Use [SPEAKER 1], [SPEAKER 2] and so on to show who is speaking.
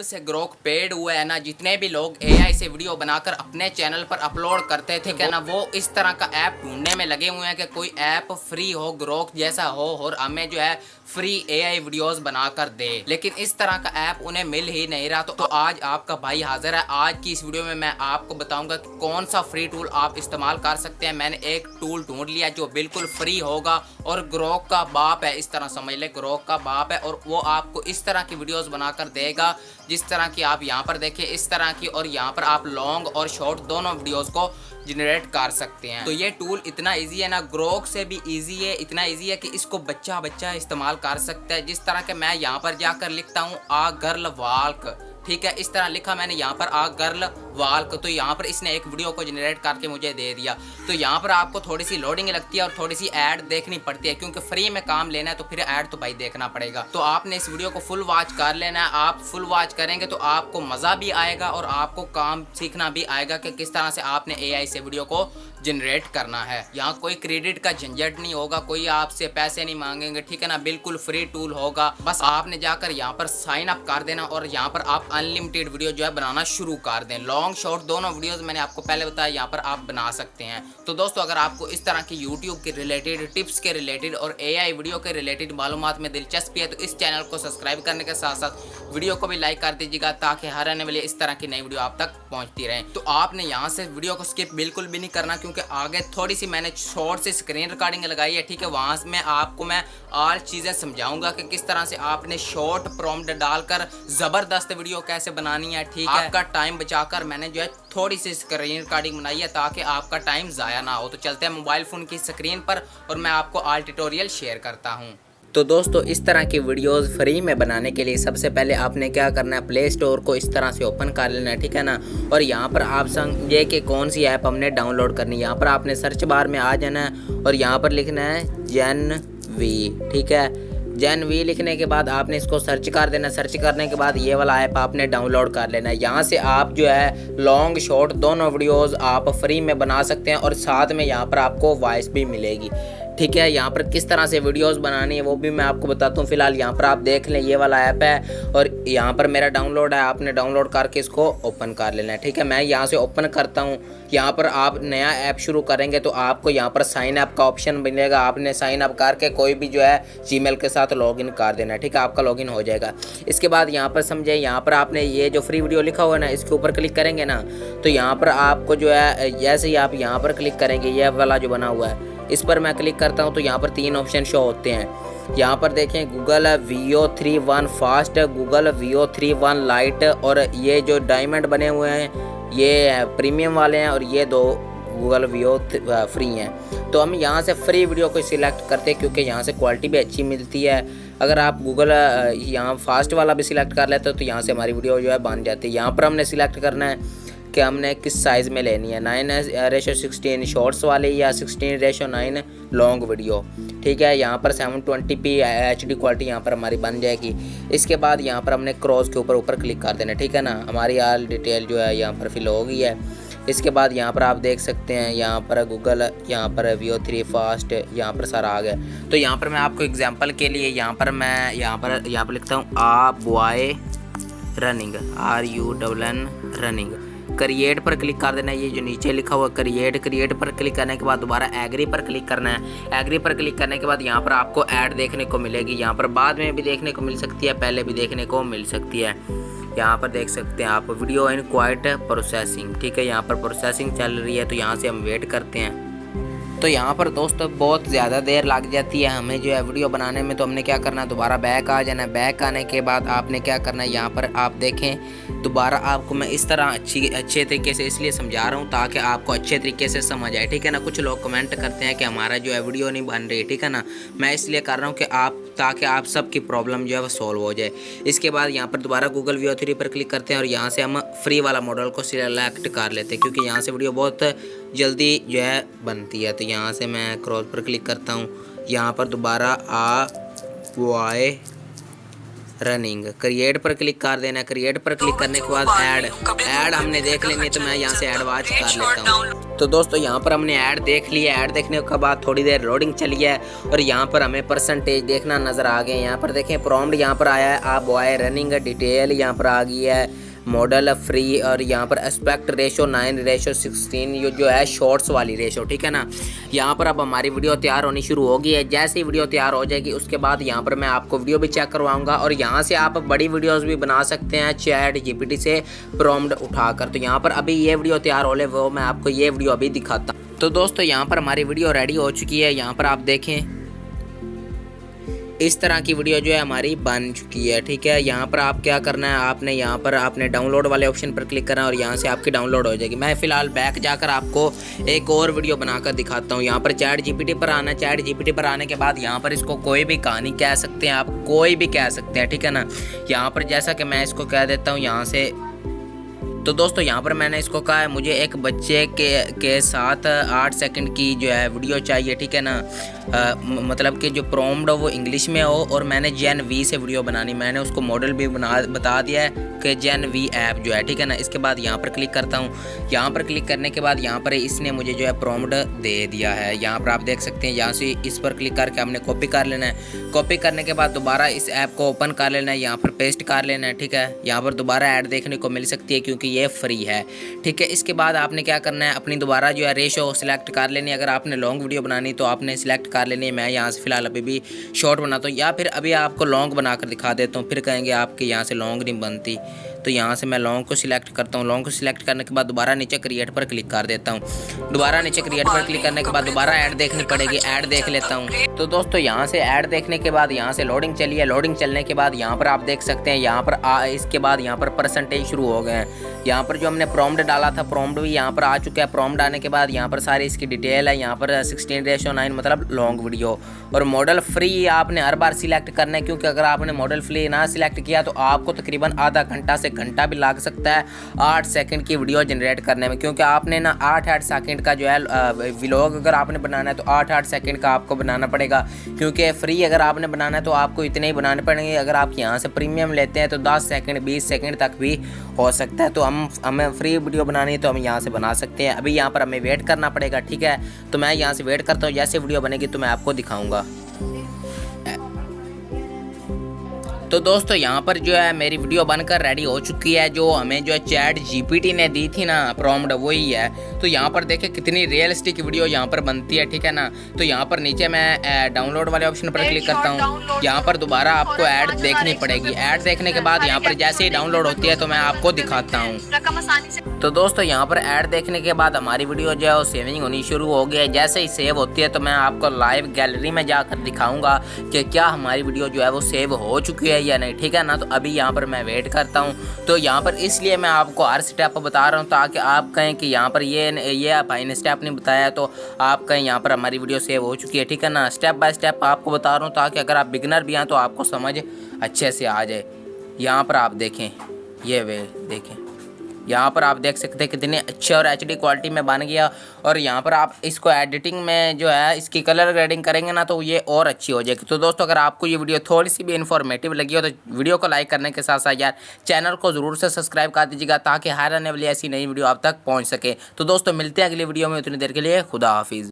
[SPEAKER 1] जब से Grok paid हुआ है ना, जितने भी लोग एआई से वीडियो बनाकर अपने चैनल पर अपलोड करते थे क्या ना, वो इस तरह का ऐप ढूंढने में लगे हुए हैं कि कोई ऐप फ्री हो, ग्रोक जैसा हो और हमें जो है फ्री एआई वीडियोस बनाकर दे। लेकिन इस तरह का ऐप उन्हें मिल ही नहीं रहा। तो आज आपका भाई हाजिर है। आज की इस वीडियो में मैं आपको बताऊंगा कि कौन सा फ्री टूल आप इस्तेमाल कर सकते हैं। मैंने एक टूल ढूंढ लिया जो बिल्कुल फ्री होगा और ग्रोक का बाप है, इस तरह समझ ले, ग्रोक का बाप है। और वो आपको इस तरह की वीडियोस बनाकर देगा जिस तरह की आप यहाँ पर देखें, इस तरह की। और यहाँ पर आप लॉन्ग और शॉर्ट दोनों वीडियोस को जनरेट कर सकते हैं। तो ये टूल इतना इजी है ना, ग्रोक से भी इजी है, इतना इजी है कि इसको बच्चा इस्तेमाल कर सकता है। जिस तरह के मैं यहाँ पर जाकर लिखता हूँ आ गर्ल वाल्क, ठीक है, इस तरह लिखा मैंने यहाँ पर आ गर्ल वाल्क, तो यहाँ पर इसने एक वीडियो को जनरेट करके मुझे दे दिया। तो यहाँ पर आपको थोड़ी सी लोडिंग लगती है और थोड़ी सी ऐड देखनी पड़ती है, क्योंकि फ्री में काम लेना है तो फिर ऐड तो भाई देखना पड़ेगा। तो आपने इस वीडियो को फुल वॉच कर लेना है। आप फुल वॉच करेंगे तो आपको मज़ा भी आएगा और आपको काम सीखना भी आएगा कि किस तरह से आपने एआई से वीडियो को जनरेट करना है। यहाँ कोई क्रेडिट का झंझट नहीं होगा, कोई आपसे पैसे नहीं मांगेंगे, ठीक है ना, बिल्कुल फ्री टूल होगा। बस आपने जाकर यहाँ पर साइन अप कर देना और यहाँ पर आप अनलिमिटेड वीडियो जो है बनाना शुरू कर दें। लॉन्ग शॉर्ट दोनों वीडियोस मैंने आपको पहले बताया, यहाँ पर आप बना सकते हैं। तो दोस्तों, अगर आपको इस तरह की यूट्यूब के रिलेटेड, टिप्स के रिलेटेड और एआई वीडियो के रिलेटेड मालूमात में दिलचस्पी है तो इस चैनल को सब्सक्राइब करने के साथ साथ वीडियो को भी लाइक कर दीजिएगा, ताकि हर आने वाली इस तरह की नई वीडियो आप तक पहुँचती रहे। तो आपने यहाँ से वीडियो को स्किप बिल्कुल भी नहीं करना, क्योंकि आगे थोड़ी सी मैंने शॉर्ट से स्क्रीन रिकॉर्डिंग लगाई है, ठीक है, वहाँ से मैं आपको और चीज़ें समझाऊंगा कि किस तरह से आपने शॉर्ट प्रॉम्प्ट डालकर ज़बरदस्त वीडियो कैसे बनानी है, ठीक है। आपका टाइम बचाकर मैंने जो है थोड़ी सी स्क्रीन रिकॉर्डिंग बनाई है ताकि आपका टाइम ज़ाया ना हो। तो चलते हैं मोबाइल फ़ोन की स्क्रीन पर और मैं आपको ऑल ट्यूटोरियल शेयर करता हूँ। तो दोस्तों, इस तरह की वीडियोस फ्री में बनाने के लिए सबसे पहले आपने क्या करना है, प्ले स्टोर को इस तरह से ओपन कर लेना है, ठीक है ना। और यहाँ पर आप समझिए कि कौन सी ऐप हमने डाउनलोड करनी है। यहाँ पर आपने सर्च बार में आ जाना है और यहाँ पर लिखना है जेनवी, ठीक है। जेनवी लिखने के बाद आपने इसको सर्च कर देना। सर्च करने के बाद ये वाला ऐप आपने डाउनलोड कर लेना है। यहाँ से आप जो है लॉन्ग शॉर्ट दोनों वीडियोस आप फ्री में बना सकते हैं और साथ में यहाँ पर आपको वॉइस भी मिलेगी, ठीक है। यहाँ पर किस तरह से वीडियोस बनानी है वो भी मैं आपको बताता हूँ। फिलहाल यहाँ पर आप देख लें, ये वाला ऐप है और यहाँ पर मेरा डाउनलोड है। आपने डाउनलोड करके इसको ओपन कर लेना है, ठीक है। मैं यहाँ से ओपन करता हूँ। यहाँ पर आप नया ऐप शुरू करेंगे तो आपको यहाँ पर साइन अप का ऑप्शन मिलेगा। आपने साइन अप करके कोई भी जो है जीमेल के साथ लॉगिन कर देना है, ठीक है, आपका लॉगिन हो जाएगा। इसके बाद यहाँ पर समझे, यहाँ पर आपने ये जो फ्री वीडियो लिखा हुआ है ना, इसके ऊपर क्लिक करेंगे ना तो यहाँ पर आपको जो है जैसे ही आप यहाँ पर क्लिक करेंगे, ये वाला जो बना हुआ है इस पर मैं क्लिक करता हूं तो यहाँ पर 3 ऑप्शन शो होते हैं। यहाँ पर देखें, Google VO31 fast, Google VO31 light और ये जो डायमंड बने हुए हैं ये प्रीमियम वाले हैं और ये 2 गूगल VO फ्री हैं। तो हम यहाँ से फ्री वीडियो को सिलेक्ट करते हैं क्योंकि यहाँ से क्वालिटी भी अच्छी मिलती है। अगर आप गूगल यहाँ फास्ट वाला भी सिलेक्ट कर लेते हो तो यहाँ से हमारी वीडियो जो है बन जाती है। यहाँ पर हमने सिलेक्ट करना है कि हमने किस साइज़ में लेनी है, 9:16 शॉर्ट्स वाले या 16:9 लॉन्ग वीडियो, ठीक है। यहाँ पर 720p HD क्वालिटी यहाँ पर हमारी बन जाएगी। इसके बाद यहाँ पर हमने क्रॉस के ऊपर क्लिक कर देना, ठीक है ना। हमारी ऑल डिटेल जो है यहाँ पर फिल हो गई है। इसके बाद यहाँ पर आप देख सकते हैं, यहाँ पर गूगल, यहाँ पर VO3 फास्ट, यहाँ पर सारा आ गया। तो यहाँ पर मैं आपको एग्जांपल के लिए यहाँ पर लिखता हूँ आ boy running, RUNN running. Create पर क्लिक कर देना है, ये जो नीचे लिखा हुआ क्रिएट पर क्लिक करने के बाद दोबारा एग्री पर क्लिक करना है। एग्री पर क्लिक करने के बाद यहाँ पर आपको ऐड देखने को मिलेगी। यहाँ पर बाद में भी देखने को मिल सकती है, पहले भी देखने को मिल सकती है। यहाँ पर देख सकते हैं आप वीडियो इन क्वाइट प्रोसेसिंग, ठीक है, यहाँ पर प्रोसेसिंग चल रही है। तो यहाँ से हम वेट करते हैं। तो यहाँ पर दोस्तों बहुत ज़्यादा देर लग जाती है हमें जो है वीडियो बनाने में। तो हमने क्या करना है, दोबारा बैक आ जाना है। बैक आने के बाद आपने क्या करना है, यहाँ पर आप देखें दोबारा आपको मैं इस तरह अच्छे तरीके से इसलिए समझा रहा हूँ ताकि आपको अच्छे तरीके से समझ आए, ठीक है ना। कुछ लोग कमेंट करते हैं कि हमारा जो है वीडियो नहीं बन रही, ठीक है ना। मैं इसलिए कर रहा हूँ कि ताकि आप सबकी प्रॉब्लम जो है वो सॉल्व हो जाए। इसके बाद यहाँ पर दोबारा गूगल VO3 पर क्लिक करते हैं और यहाँ से हम फ्री वाला मॉडल को सिलेक्ट कर लेते हैं, क्योंकि यहाँ से वीडियो बहुत जल्दी जो है बनती है। तो यहाँ से मैं क्रॉस पर क्लिक करता हूँ। यहाँ पर दोबारा आ बॉय रनिंग क्रिएट पर क्लिक कर देना है। क्रिएट पर क्लिक करने के बाद ऐड हमने देख लेनी है, तो मैं यहाँ से ऐड वाच कर लेता हूँ। तो दोस्तों यहाँ पर हमने ऐड देख लिया। ऐड देखने के बाद थोड़ी देर लोडिंग चली है और यहाँ पर हमें परसेंटेज देखना नज़र आ गए। यहाँ पर देखें प्रॉम्प्ट यहाँ पर आया है, आप बॉय रनिंग डिटेल यहाँ पर आ गई है, मॉडल फ्री, और यहाँ पर एस्पेक्ट रेशो 9:16, ये जो है शॉर्ट्स वाली रेशो, ठीक है ना। यहाँ पर अब हमारी वीडियो तैयार होनी शुरू होगी है। जैसे ही वीडियो तैयार हो जाएगी उसके बाद यहाँ पर मैं आपको वीडियो भी चेक करवाऊंगा और यहाँ से आप बड़ी वीडियोस भी बना सकते हैं चैट जीपीटी से प्रॉम्प्ट उठाकर। तो यहाँ पर अभी ये वीडियो तैयार हो ले, वो मैं आपको ये वीडियो अभी दिखाता हूँ। तो दोस्तों यहाँ पर हमारी वीडियो रेडी हो चुकी है। यहाँ पर आप देखें इस तरह की वीडियो जो है हमारी बन चुकी है, ठीक है। यहाँ पर आप क्या करना है, आपने यहाँ पर आपने डाउनलोड वाले ऑप्शन पर क्लिक करना है और यहाँ से आपकी डाउनलोड हो जाएगी। मैं फ़िलहाल बैक जाकर आपको एक और वीडियो बनाकर दिखाता हूँ। यहाँ पर चैट जीपीटी पर आना है। चैट जीपीटी पर आने के बाद यहाँ पर इसको कोई भी कहानी कह सकते हैं, आप कोई भी कह सकते हैं, ठीक है ना। यहाँ पर जैसा कि मैं इसको कह देता हूँ यहाँ से। तो दोस्तों यहाँ पर मैंने इसको कहा है मुझे एक बच्चे के साथ 8 सेकंड की जो है वीडियो चाहिए, ठीक है ना। मतलब कि जो प्रॉम्प्ट हो वो इंग्लिश में हो और मैंने जेन वी से वीडियो बनानी। मैंने उसको मॉडल भी बता दिया है कि जेन वी ऐप जो है, ठीक है ना। इसके बाद यहाँ पर क्लिक करता हूँ। यहाँ पर क्लिक करने के बाद यहाँ पर इसने मुझे जो है प्रॉम्प्ट दे दिया है। यहाँ पर आप देख सकते हैं। यहाँ से इस पर क्लिक करके हमने कॉपी कर लेना है। कॉपी करने के बाद दोबारा इस ऐप को ओपन कर लेना है, यहाँ पर पेस्ट कर लेना है, ठीक है। यहाँ पर दोबारा ऐड देखने को मिल सकती है क्योंकि ये फ्री है, ठीक है। इसके बाद आपने क्या करना है, अपनी दोबारा जो है रेशो सिलेक्ट कर लेनी है। अगर आपने लॉन्ग वीडियो बनानी तो आपने सिलेक्ट कर लेनी है। मैं यहाँ से फिलहाल अभी भी शॉर्ट बनाता हूँ, या फिर अभी आपको लॉन्ग बनाकर दिखा देता हूँ। फिर कहेंगे आपके यहाँ से लॉन्ग नहीं बनती, तो यहाँ से मैं लॉन्ग को सिलेक्ट करता हूँ। लॉन्ग को सिलेक्ट करने के बाद दोबारा नीचे क्रिएट पर क्लिक कर देता हूँ। दोबारा नीचे क्रिएट पर क्लिक करने के बाद दोबारा ऐड देखनी पड़ेगी, ऐड देख लेता हूँ। तो दोस्तों यहाँ से ऐड देखने के बाद यहाँ से लोडिंग चली है। लोडिंग चलने के बाद यहाँ पर आप देख सकते हैं, यहाँ पर इसके बाद यहाँ पर परसेंटेज शुरू हो गए हैं। यहाँ पर जो हमने प्रॉम्प्ट डाला था प्रॉम्प्ट भी यहाँ पर आ चुका है। प्रॉम्प्ट आने के बाद यहाँ पर सारी इसकी डिटेल है। यहाँ पर 16:9 मतलब लॉन्ग वीडियो, और मॉडल फ्री आपने हर बार सिलेक्ट करना है, क्योंकि अगर आपने मॉडल फ्री ना सिलेक्ट किया तो आपको तकरीबन आधा घंटा से घंटा भी लग सकता है 8 सेकंड की वीडियो जनरेट करने में। क्योंकि आपने ना 8-8 सेकंड का जो है व्लॉग अगर आपने बनाना है तो 8-8 सेकंड का आपको बनाना पड़ेगा। क्योंकि फ्री अगर आपने बनाना है तो आपको इतने ही बनाने पड़ेंगे। अगर आप यहाँ से प्रीमियम लेते हैं तो 10 सेकंड 20 सेकंड तक भी हो सकता है। तो हमें फ्री वीडियो बनानी है तो हम यहाँ से बना सकते हैं। अभी यहाँ पर हमें वेट करना पड़ेगा, ठीक है। तो मैं यहाँ से वेट करता हूँ, जैसे वीडियो बनेगी तो मैं आपको दिखाऊंगा। तो दोस्तों यहाँ पर जो है मेरी वीडियो बनकर रेडी हो चुकी है। जो हमें जो है चैट जीपीटी ने दी थी ना प्रॉम्प्ट, वही है। तो यहाँ पर देखें कितनी रियलिस्टिक वीडियो यहाँ पर बनती है, ठीक है ना। तो यहाँ पर नीचे मैं डाउनलोड वाले ऑप्शन पर क्लिक करता हूँ। यहाँ पर दोबारा आपको ऐड देखनी पड़ेगी। ऐड देखने के बाद यहाँ पर जैसे ही डाउनलोड होती है तो मैं आपको दिखाता हूँ। तो दोस्तों यहाँ पर ऐड देखने के बाद हमारी वीडियो जो है वो सेविंग होनी शुरू हो गई है। जैसे ही सेव होती है तो मैं आपको लाइव गैलरी में जाकर दिखाऊंगा कि क्या हमारी वीडियो जो है वो सेव हो चुकी है या नहीं, ठीक है ना। तो अभी यहाँ पर मैं वेट करता हूँ। तो यहाँ पर इसलिए मैं आपको हर स्टेप बता रहा हूँ ताकि आप कहें कि यहाँ पर ये भाई ने स्टेप नहीं बताया, तो आप कहें यहाँ पर हमारी वीडियो सेव हो चुकी है, ठीक है ना। स्टेप बाय स्टेप आपको बता रहा हूँ ताकि अगर आप बिगनर भी हैं तो आपको समझ अच्छे से आ जाए। यहाँ पर आप देखें, ये वे देखें, यहाँ पर आप देख सकते हैं कितने अच्छे और एचडी क्वालिटी में बन गया। और यहाँ पर आप इसको एडिटिंग में जो है इसकी कलर ग्रेडिंग करेंगे ना तो ये और अच्छी हो जाएगी। तो दोस्तों अगर आपको ये वीडियो थोड़ी सी भी इन्फॉर्मेटिव लगी हो तो वीडियो को लाइक करने के साथ साथ यार चैनल को ज़रूर से सब्सक्राइब कर दीजिएगा ताकि हर आने वाली ऐसी नई वीडियो आप तक पहुँच सके। तो दोस्तों मिलते हैं अगली वीडियो में, उतनी देर के लिए खुदा हाफिज़।